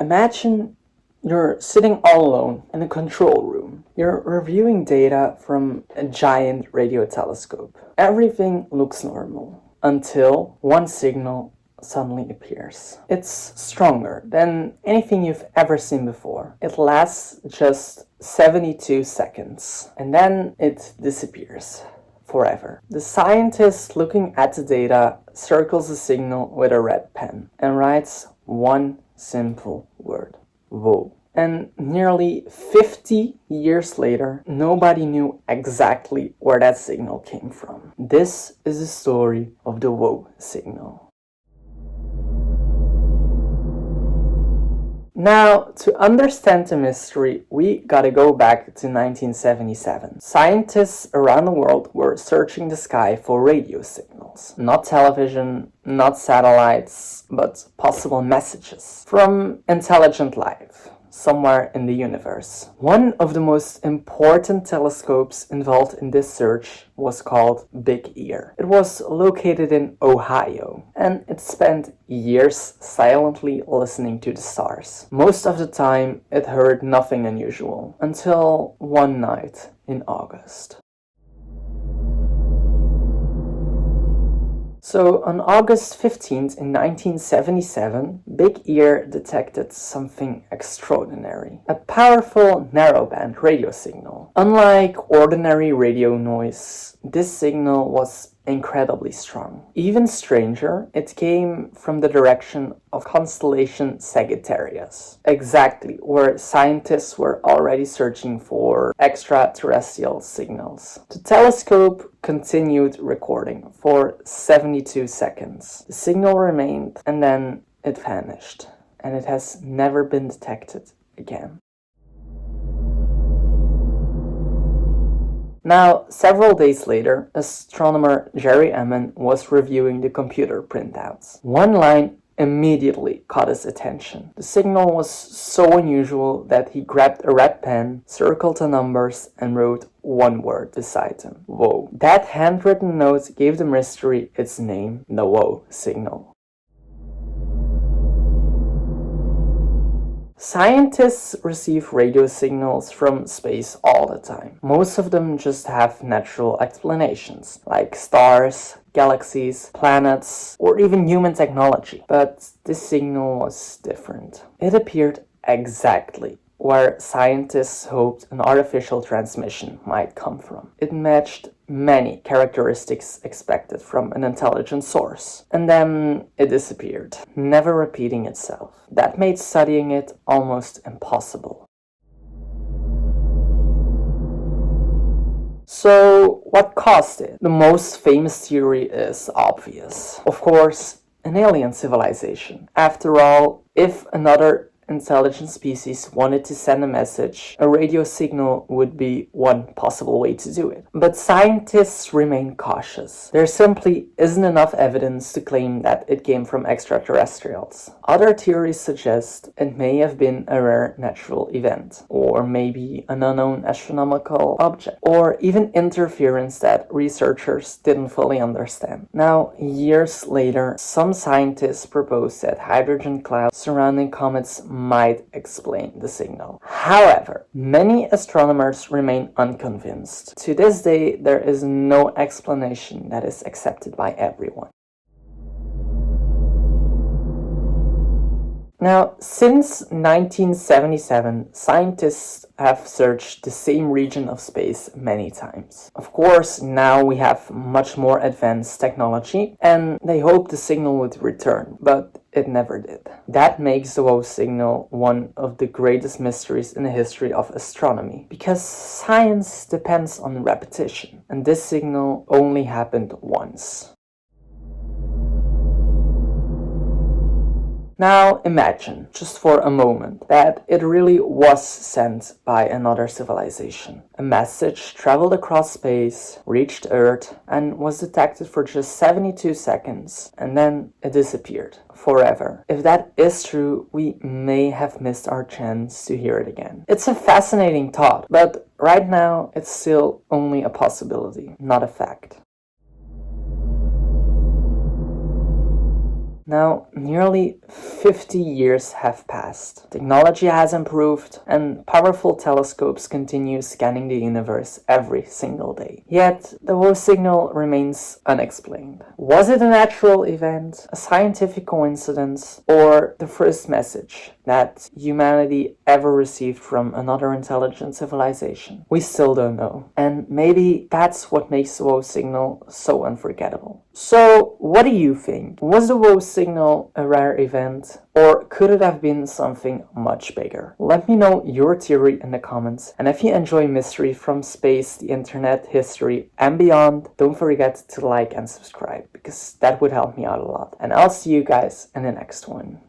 Imagine you're sitting all alone in a control room. You're reviewing data from a giant radio telescope. Everything looks normal until one signal suddenly appears. It's stronger than anything you've ever seen before. It lasts just 72 seconds and then it disappears forever. The scientist looking at the data circles the signal with a red pen and writes one simple word: whoa. And nearly 50 years later, nobody knew exactly where that signal came from. This is the story of the whoa signal. Now, to understand the mystery, we gotta go back to 1977. Scientists around the world were searching the sky for radio signals. Not television, not satellites, but possible messages from intelligent life somewhere in the universe. One of the most important telescopes involved in this search was called Big Ear. It was located in Ohio, and it spent years silently listening to the stars. Most of the time, it heard nothing unusual, until one night in August. So on August 15th in 1977, Big Ear detected something extraordinary. A powerful narrowband radio signal. Unlike ordinary radio noise, this signal was incredibly strong. Even stranger, it came from the direction of constellation Sagittarius, exactly where scientists were already searching for extraterrestrial signals. The telescope continued recording for 72 seconds. The signal remained and then it vanished, and it has never been detected again. Now, several days later, astronomer Jerry Emmon was reviewing the computer printouts. One line immediately caught his attention. The signal was so unusual that he grabbed a red pen, circled the numbers, and wrote one word beside them: whoa. That handwritten note gave the mystery its name, the whoa signal. Scientists receive radio signals from space all the time. Most of them just have natural explanations, like stars, galaxies, planets, or even human technology. But this signal was different. It appeared exactly where scientists hoped an artificial transmission might come from. It matched many characteristics expected from an intelligent source. And then it disappeared, never repeating itself. That made studying it almost impossible. So, what caused it? The most famous theory is obvious. Of course, an alien civilization. After all, if another intelligent species wanted to send a message, a radio signal would be one possible way to do it. But scientists remain cautious. There simply isn't enough evidence to claim that it came from extraterrestrials. Other theories suggest it may have been a rare natural event, or maybe an unknown astronomical object, or even interference that researchers didn't fully understand. Now, years later, some scientists propose that hydrogen clouds surrounding comets might explain the signal. However, many astronomers remain unconvinced. To this day, there is no explanation that is accepted by everyone. Now, since 1977, scientists have searched the same region of space many times. Of course, now we have much more advanced technology, and they hoped the signal would return, but it never did. That makes the WOW signal one of the greatest mysteries in the history of astronomy, because science depends on repetition, and this signal only happened once. Now imagine, just for a moment, that it really was sent by another civilization. A message traveled across space, reached Earth, and was detected for just 72 seconds, and then it disappeared forever. If that is true, we may have missed our chance to hear it again. It's a fascinating thought, but right now it's still only a possibility, not a fact. Now, nearly 50 years have passed. Technology has improved, and powerful telescopes continue scanning the universe every single day. Yet, the WOW signal remains unexplained. Was it a natural event, a scientific coincidence, or the first message that humanity ever received from another intelligent civilization? We still don't know. And maybe that's what makes the WOW signal so unforgettable. So, what do you think? Was the WOW signal a rare event, or could it have been something much bigger? Let me know your theory in the comments. And if you enjoy mystery from space, the internet, history, and beyond, don't forget to like and subscribe, because that would help me out a lot. And I'll see you guys in the next one.